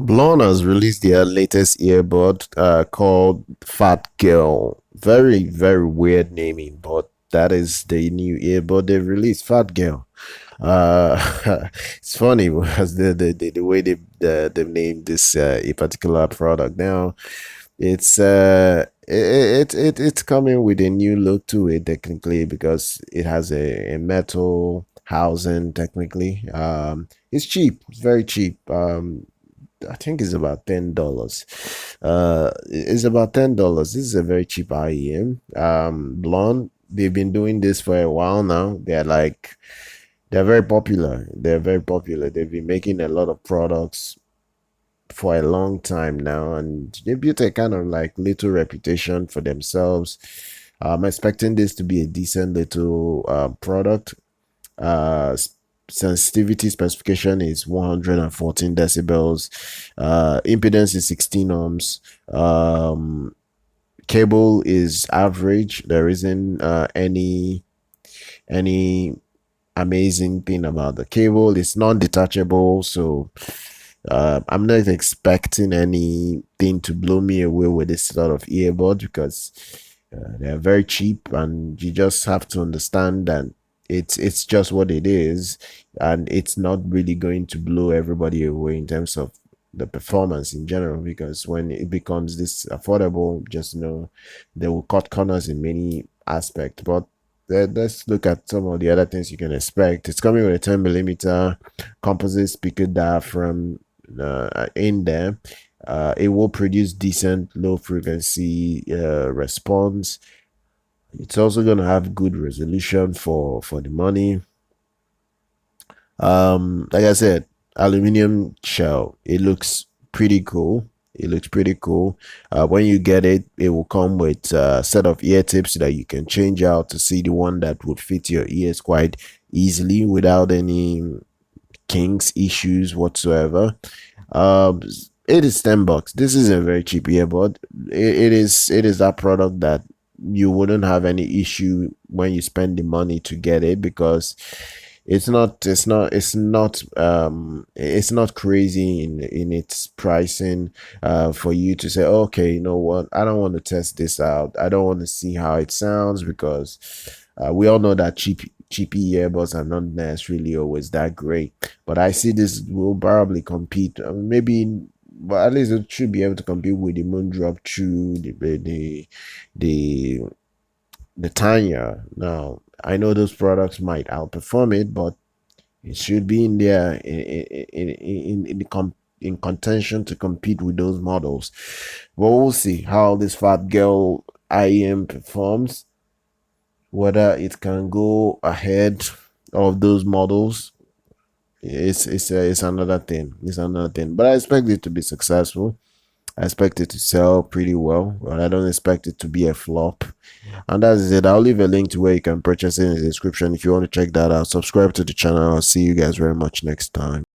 BLON has released their latest earbud called Fat Girl. Very, very weird naming, but that is the new earbud they released, Fat Girl. It's funny because the way they named this a particular product. Now it's coming with a new look to it technically, because it has a metal housing technically. It's cheap, it's very cheap. I think it's about $10. It's about $10. This is a very cheap IEM. BLON, they've been doing this for a while now. They're very popular. They're very popular. They've been making a lot of products for a long time now, and they built a kind of like little reputation for themselves. I'm expecting this to be a decent little product. Sensitivity specification is 114 decibels. Impedance is 16 ohms. Cable is average. There isn't any amazing thing about the cable. It's non-detachable, so I'm not expecting anything to blow me away with this sort of earbud, because they're very cheap, and you just have to understand that it's just what it is, and it's not really going to blow everybody away in terms of the performance in general, because when it becomes this affordable, just know they will cut corners in many aspects. But let's look at some of the other things you can expect. It's coming with a 10mm composite speaker diaphragm in there. It will produce decent low frequency response. It's also going to have good resolution for the money. Like I said, aluminum shell. It looks pretty cool. It looks pretty cool. When you get it, it will come with a set of ear tips that you can change out to see the one that would fit your ears quite easily without any kinks, issues whatsoever. It is $10. This is a very cheap earbud. It is that product that you wouldn't have any issue when you spend the money to get it, because it's not crazy in its pricing for you to say, okay, you know what, I don't want to test this out, I don't want to see how it sounds, because we all know that cheap earbuds are not necessarily always that great. But I see this will probably compete, maybe, but at least it should be able to compete with the moondrop CHU, the THIEAUDIO. Now I know those products might outperform it, but it should be in there in contention to compete with those models. But we'll see how this Fat Girl IEM performs, whether it can go ahead of those models. It's another thing. It's another thing. But I expect it to be successful. I expect it to sell pretty well, but I don't expect it to be a flop. And that is it. I'll leave a link to where you can purchase it in the description if you want to check that out. Subscribe to the channel. I'll see you guys very much next time.